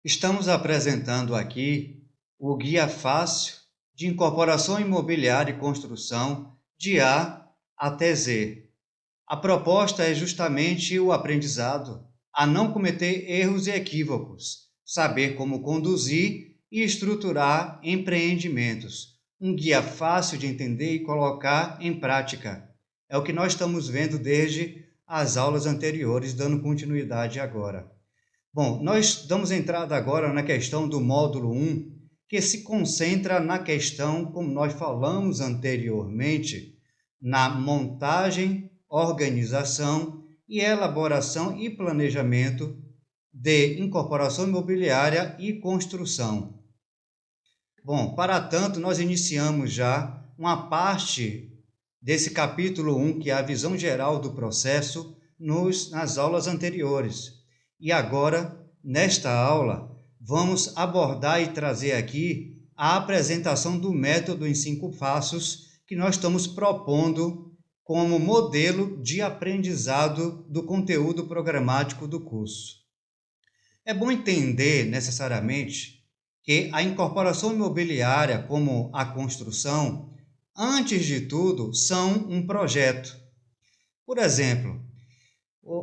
Estamos apresentando aqui o Guia Fácil de Incorporação Imobiliária e Construção de A até Z. A proposta é justamente o aprendizado, a não cometer erros e equívocos, saber como conduzir e estruturar empreendimentos. Um guia fácil de entender e colocar em prática. É o que nós estamos vendo desde as aulas anteriores, dando continuidade agora. Bom, nós damos entrada agora na questão do módulo 1, que se concentra na questão, como nós falamos anteriormente, na montagem, organização e elaboração e planejamento de incorporação imobiliária e construção. Bom, para tanto, nós iniciamos já uma parte desse capítulo 1, que é a visão geral do processo, nas aulas anteriores. E agora, nesta aula, vamos abordar e trazer aqui a apresentação do método em 5 passos que nós estamos propondo como modelo de aprendizado do conteúdo programático do curso. É bom entender necessariamente que a incorporação imobiliária, como a construção, antes de tudo, são um projeto. Por exemplo,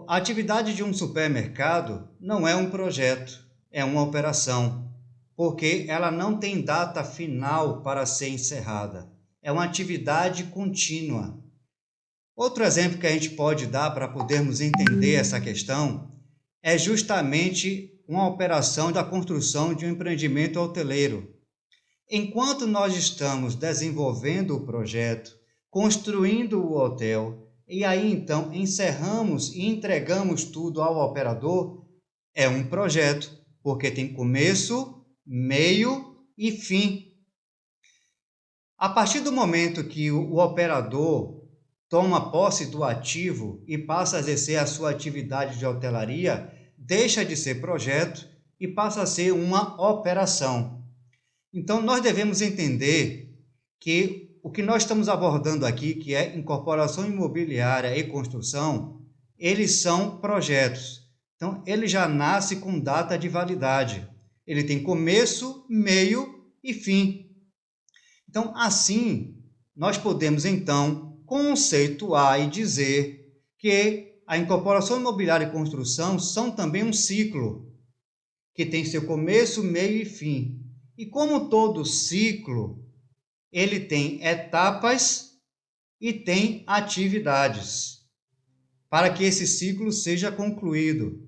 a atividade de um supermercado não é um projeto, é uma operação, porque ela não tem data final para ser encerrada. É uma atividade contínua. Outro exemplo que a gente pode dar para podermos entender essa questão é justamente uma operação da construção de um empreendimento hoteleiro. Enquanto nós estamos desenvolvendo o projeto, construindo o hotel, e aí então encerramos e entregamos tudo ao operador, é um projeto, porque tem começo, meio e fim. A partir do momento que o operador toma posse do ativo e passa a exercer a sua atividade de hotelaria, deixa de ser projeto e passa a ser uma operação. Então, nós devemos entender que o que nós estamos abordando aqui, que é incorporação imobiliária e construção, eles são projetos. Então, ele já nasce com data de validade. Ele tem começo, meio e fim. Então, assim, nós podemos, então, conceituar e dizer que a incorporação imobiliária e construção são também um ciclo, que tem seu começo, meio e fim. E como todo ciclo, ele tem etapas e tem atividades, para que esse ciclo seja concluído.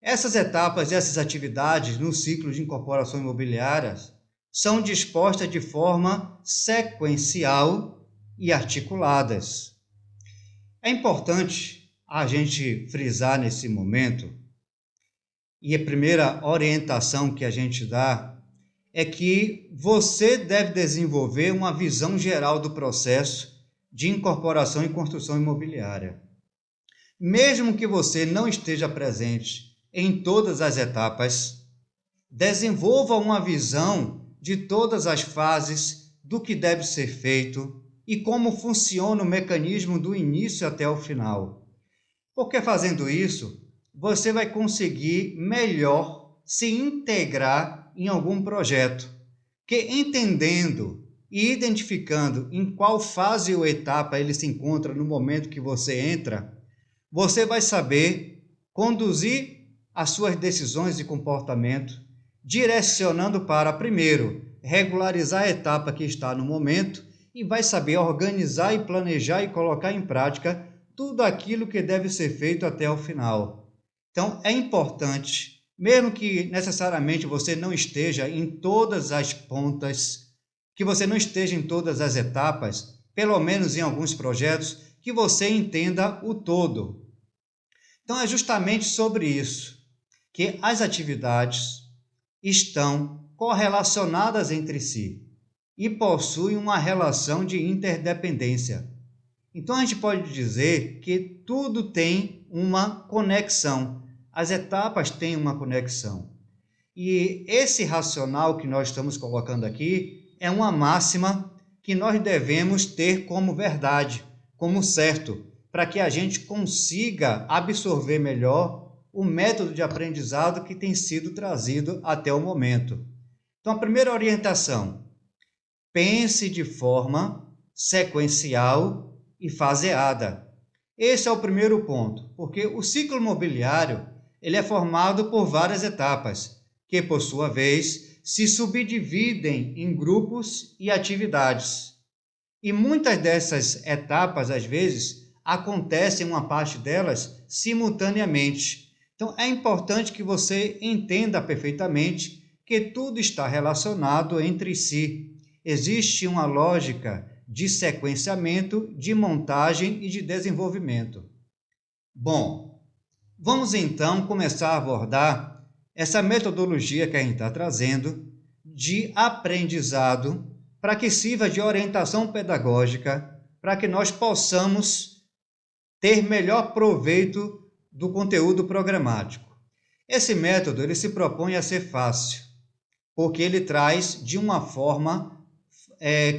Essas etapas e essas atividades no ciclo de incorporação imobiliária são dispostas de forma sequencial e articuladas. É importante a gente frisar nesse momento, e a primeira orientação que a gente dá é que você deve desenvolver uma visão geral do processo de incorporação e construção imobiliária. Mesmo que você não esteja presente em todas as etapas, desenvolva uma visão de todas as fases do que deve ser feito e como funciona o mecanismo do início até o final. Porque fazendo isso, você vai conseguir melhor se integrar em algum projeto, que entendendo e identificando em qual fase ou etapa ele se encontra no momento que você entra, você vai saber conduzir as suas decisões e comportamento, direcionando para, primeiro, regularizar a etapa que está no momento e vai saber organizar e planejar e colocar em prática tudo aquilo que deve ser feito até o final. Então, é importante, mesmo que necessariamente você não esteja em todas as pontas, que você não esteja em todas as etapas, pelo menos em alguns projetos, que você entenda o todo. Então, é justamente sobre isso que as atividades estão correlacionadas entre si e possuem uma relação de interdependência. Então, a gente pode dizer que tudo tem uma conexão, as etapas têm uma conexão. E esse racional que nós estamos colocando aqui é uma máxima que nós devemos ter como verdade, como certo, para que a gente consiga absorver melhor o método de aprendizado que tem sido trazido até o momento. Então, a primeira orientação: pense de forma sequencial e faseada. Esse é o primeiro ponto, porque o ciclo imobiliário ele é formado por várias etapas, que, por sua vez, se subdividem em grupos e atividades. E muitas dessas etapas, às vezes, acontecem uma parte delas simultaneamente. Então, é importante que você entenda perfeitamente que tudo está relacionado entre si. Existe uma lógica de sequenciamento, de montagem e de desenvolvimento. Bom, vamos então começar a abordar essa metodologia que a gente está trazendo de aprendizado para que sirva de orientação pedagógica, para que nós possamos ter melhor proveito do conteúdo programático. Esse método ele se propõe a ser fácil, porque ele traz de uma forma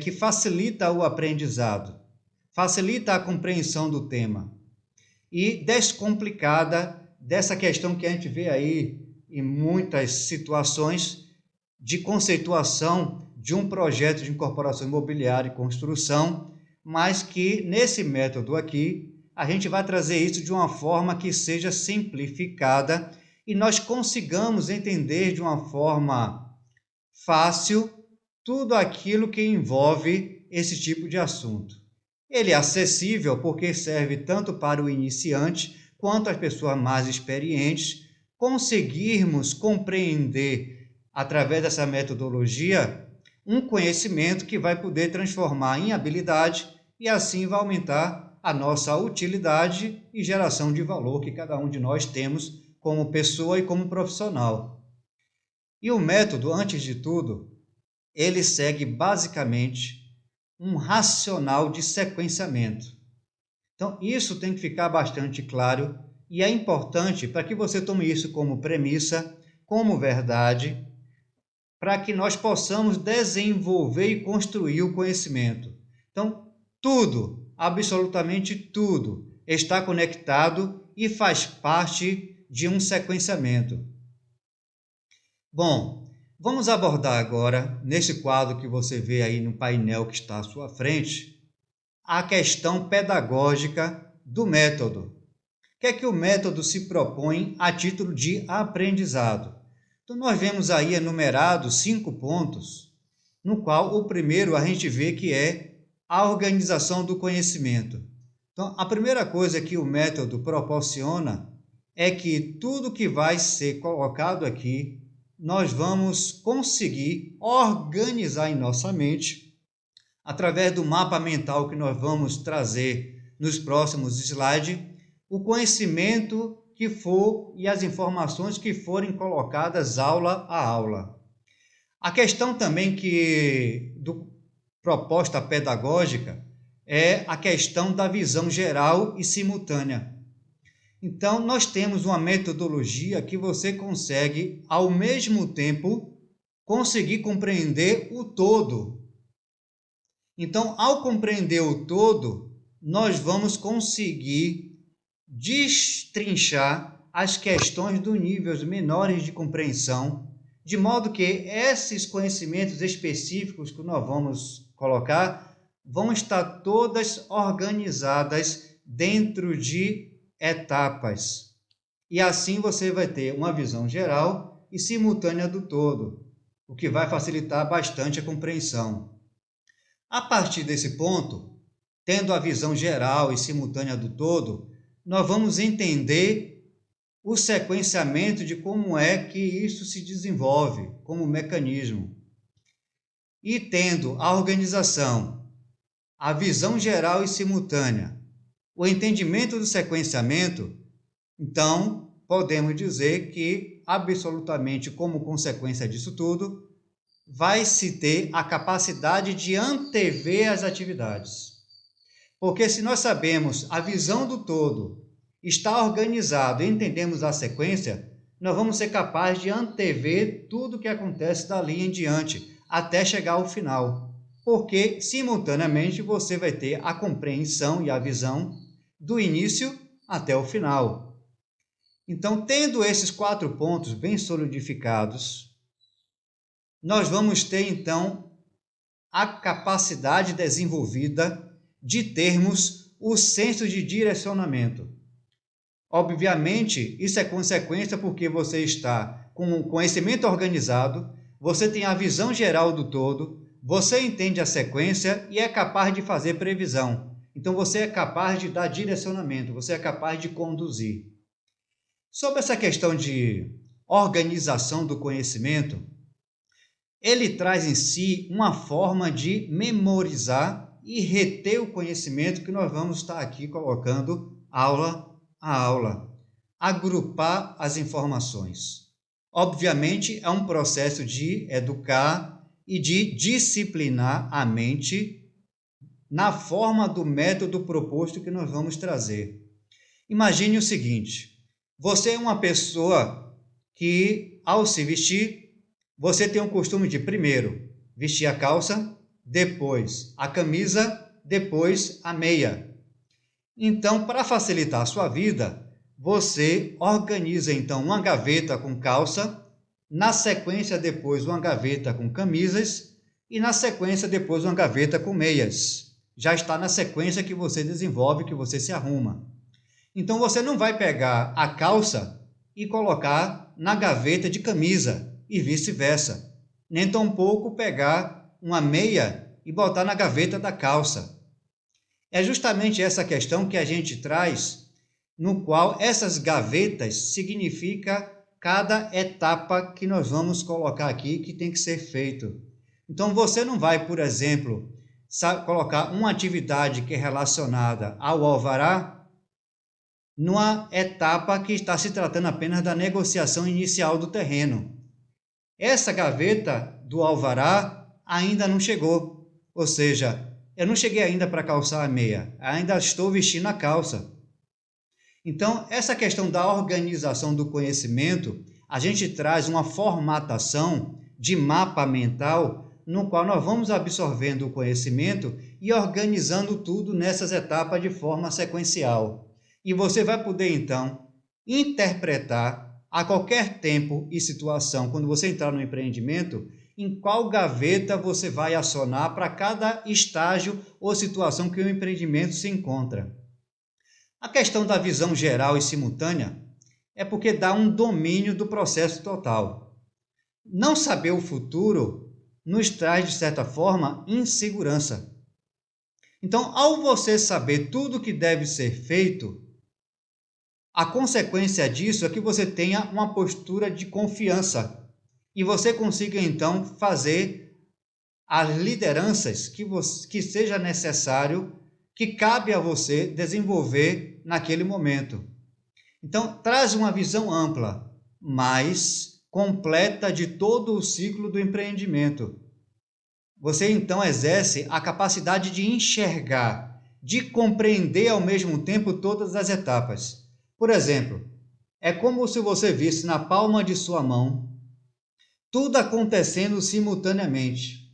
que facilita o aprendizado, facilita a compreensão do tema e descomplicada dessa questão que a gente vê aí em muitas situações de conceituação de um projeto de incorporação imobiliária e construção, mas que nesse método aqui a gente vai trazer isso de uma forma que seja simplificada e nós consigamos entender de uma forma fácil tudo aquilo que envolve esse tipo de assunto. Ele é acessível porque serve tanto para o iniciante quanto as pessoas mais experientes conseguirmos compreender, através dessa metodologia, um conhecimento que vai poder transformar em habilidade e assim vai aumentar a nossa utilidade e geração de valor que cada um de nós temos como pessoa e como profissional. E o método, antes de tudo, ele segue basicamente um racional de sequenciamento. Então, isso tem que ficar bastante claro e é importante para que você tome isso como premissa, como verdade, para que nós possamos desenvolver e construir o conhecimento. Então, tudo, absolutamente tudo, está conectado e faz parte de um sequenciamento. Bom, vamos abordar agora, nesse quadro que você vê aí no painel que está à sua frente, a questão pedagógica do método. O que é que o método se propõe a título de aprendizado? Então, nós vemos aí enumerados 5 pontos, no qual o primeiro a gente vê que é a organização do conhecimento. Então, a primeira coisa que o método proporciona é que tudo que vai ser colocado aqui nós vamos conseguir organizar em nossa mente, através do mapa mental que nós vamos trazer nos próximos slides, o conhecimento que for e as informações que forem colocadas aula a aula. A questão também do proposta pedagógica é a questão da visão geral e simultânea. Então, nós temos uma metodologia que você consegue, ao mesmo tempo, conseguir compreender o todo. Então, ao compreender o todo, nós vamos conseguir destrinchar as questões dos níveis menores de compreensão, de modo que esses conhecimentos específicos que nós vamos colocar vão estar todas organizadas dentro de etapas. E assim você vai ter uma visão geral e simultânea do todo, o que vai facilitar bastante a compreensão. A partir desse ponto, tendo a visão geral e simultânea do todo, nós vamos entender o sequenciamento de como é que isso se desenvolve como mecanismo. E tendo a organização, a visão geral e simultânea, o entendimento do sequenciamento, então podemos dizer que, absolutamente como consequência disso tudo, vai se ter a capacidade de antever as atividades. Porque se nós sabemos a visão do todo, está organizado e entendemos a sequência, nós vamos ser capazes de antever tudo o que acontece dali em diante, até chegar ao final. Porque, simultaneamente, você vai ter a compreensão e a visão do início até o final. Então, tendo esses 4 pontos bem solidificados, nós vamos ter, então, a capacidade desenvolvida de termos o senso de direcionamento. Obviamente, isso é consequência porque você está com o conhecimento organizado, você tem a visão geral do todo, você entende a sequência e é capaz de fazer previsão. Então, você é capaz de dar direcionamento, você é capaz de conduzir. Sobre essa questão de organização do conhecimento, ele traz em si uma forma de memorizar e reter o conhecimento que nós vamos estar aqui colocando aula a aula, agrupar as informações. Obviamente, é um processo de educar e de disciplinar a mente na forma do método proposto que nós vamos trazer. Imagine o seguinte, você é uma pessoa que, ao se vestir, você tem o costume de, primeiro, vestir a calça, depois a camisa, depois a meia. Então, para facilitar a sua vida, você organiza, então, uma gaveta com calça, na sequência, depois, uma gaveta com camisas e, na sequência, depois, uma gaveta com meias. Já está na sequência que você desenvolve, que você se arruma. Então, você não vai pegar a calça e colocar na gaveta de camisa e vice-versa. Nem tampouco pegar uma meia e botar na gaveta da calça. É justamente essa questão que a gente traz, no qual essas gavetas significa cada etapa que nós vamos colocar aqui que tem que ser feito. Então, você não vai, por exemplo, colocar uma atividade que é relacionada ao alvará numa etapa que está se tratando apenas da negociação inicial do terreno. Essa gaveta do alvará ainda não chegou, ou seja, eu não cheguei ainda para calçar a meia, ainda estou vestindo a calça. Então, essa questão da organização do conhecimento, a gente traz uma formatação de mapa mental no qual nós vamos absorvendo o conhecimento e organizando tudo nessas etapas de forma sequencial. E você vai poder, então, interpretar a qualquer tempo e situação, quando você entrar no empreendimento, em qual gaveta você vai acionar para cada estágio ou situação que o empreendimento se encontra. A questão da visão geral e simultânea é porque dá um domínio do processo total. Não saber o futuro nos traz, de certa forma, insegurança. Então, ao você saber tudo o que deve ser feito, a consequência disso é que você tenha uma postura de confiança e você consiga, então, fazer as lideranças que seja necessário, que cabe a você desenvolver naquele momento. Então, traz uma visão ampla, mas completa de todo o ciclo do empreendimento. Você, então, exerce a capacidade de enxergar, de compreender ao mesmo tempo todas as etapas. Por exemplo, é como se você visse na palma de sua mão tudo acontecendo simultaneamente.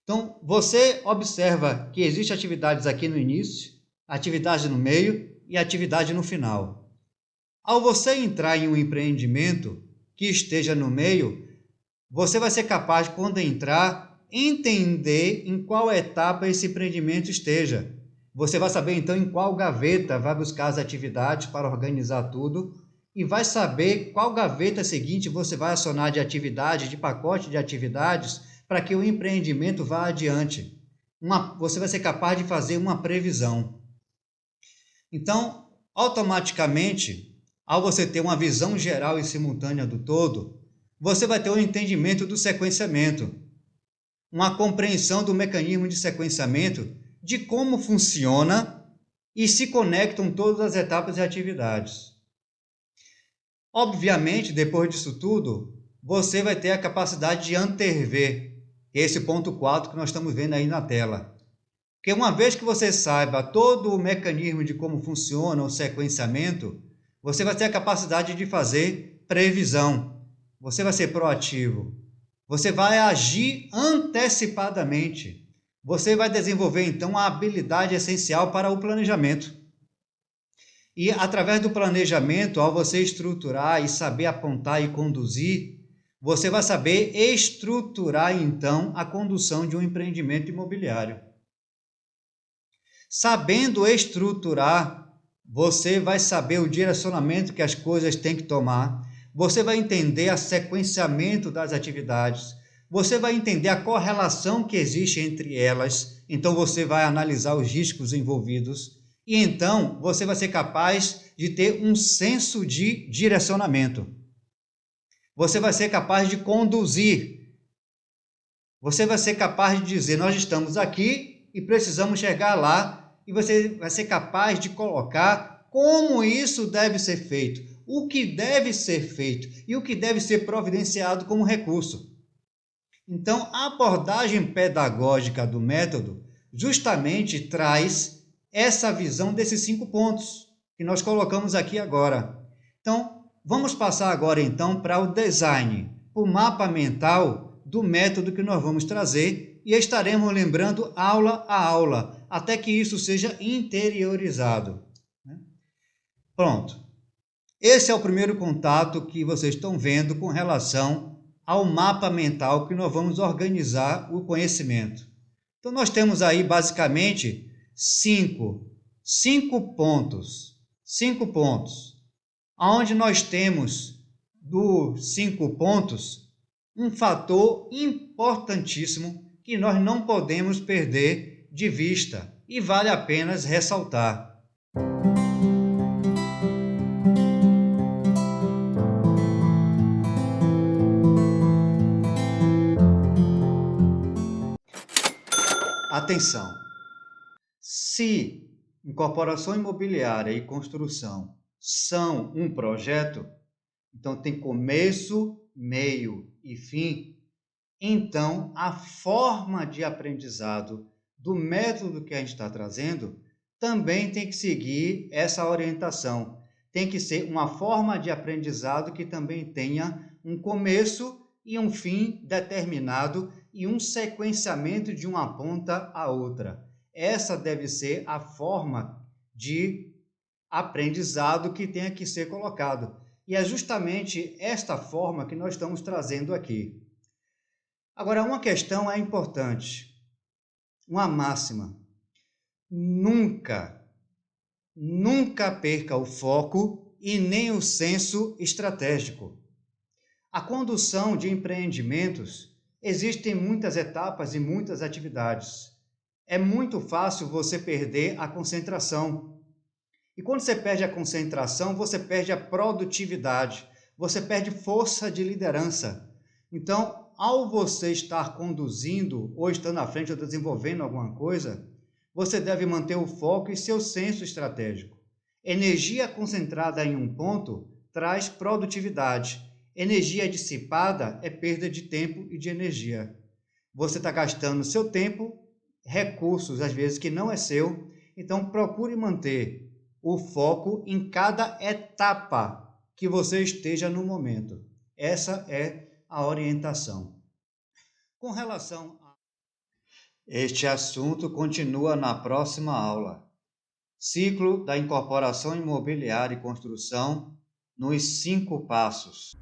Então, você observa que existem atividades aqui no início, atividade no meio e atividade no final. Ao você entrar em um empreendimento que esteja no meio, você vai ser capaz, quando entrar, entender em qual etapa esse empreendimento esteja. Você vai saber, então, em qual gaveta vai buscar as atividades para organizar tudo e vai saber qual gaveta seguinte você vai acionar de atividade, de pacote de atividades, para que o empreendimento vá adiante. Você vai ser capaz de fazer uma previsão. Então, automaticamente, ao você ter uma visão geral e simultânea do todo, você vai ter um entendimento do sequenciamento, uma compreensão do mecanismo de sequenciamento, de como funciona e se conectam todas as etapas e atividades. Obviamente, depois disso tudo, você vai ter a capacidade de antever esse ponto 4 que nós estamos vendo aí na tela. Porque uma vez que você saiba todo o mecanismo de como funciona o sequenciamento, você vai ter a capacidade de fazer previsão. Você vai ser proativo. Você vai agir antecipadamente. Você vai desenvolver, então, a habilidade essencial para o planejamento. E através do planejamento, ao você estruturar e saber apontar e conduzir, você vai saber estruturar então a condução de um empreendimento imobiliário. Sabendo estruturar, você vai saber o direcionamento que as coisas têm que tomar, você vai entender o sequenciamento das atividades, você vai entender a correlação que existe entre elas, então você vai analisar os riscos envolvidos e então você vai ser capaz de ter um senso de direcionamento. Você vai ser capaz de conduzir. Você vai ser capaz de dizer, nós estamos aqui e precisamos chegar lá, e você vai ser capaz de colocar como isso deve ser feito, o que deve ser feito e o que deve ser providenciado como recurso. Então, a abordagem pedagógica do método justamente traz essa visão desses 5 pontos que nós colocamos aqui agora. Então, vamos passar agora então para o design, o mapa mental do método que nós vamos trazer e estaremos lembrando aula a aula, até que isso seja interiorizado. Pronto. Esse é o primeiro contato que vocês estão vendo com relação ao mapa mental que nós vamos organizar o conhecimento. Então, nós temos aí basicamente 5 pontos. 5 pontos. Onde nós temos dos 5 pontos um fator importantíssimo que nós não podemos perder de vista e vale a pena ressaltar. Atenção! Se incorporação imobiliária e construção são um projeto, então tem começo, meio e fim, então a forma de aprendizado do método que a gente está trazendo também tem que seguir essa orientação. Tem que ser uma forma de aprendizado que também tenha um começo e um fim determinado e um sequenciamento de uma ponta à outra. Essa deve ser a forma de aprendizado que tenha que ser colocado. E é justamente esta forma que nós estamos trazendo aqui. Agora, uma questão é importante, uma máxima. Nunca perca o foco e nem o senso estratégico. A condução de empreendimentos existem muitas etapas e muitas atividades. É muito fácil você perder a concentração. E quando você perde a concentração, você perde a produtividade, você perde força de liderança. Então, ao você estar conduzindo, ou estando à frente, ou desenvolvendo alguma coisa, você deve manter o foco e seu senso estratégico. Energia concentrada em um ponto traz produtividade. Energia dissipada é perda de tempo e de energia. Você está gastando seu tempo, recursos, às vezes, que não é seu. Então, procure manter o foco em cada etapa que você esteja no momento. Essa é a orientação. Com relação a este assunto, continua na próxima aula. Ciclo da incorporação imobiliária e construção nos 5 passos.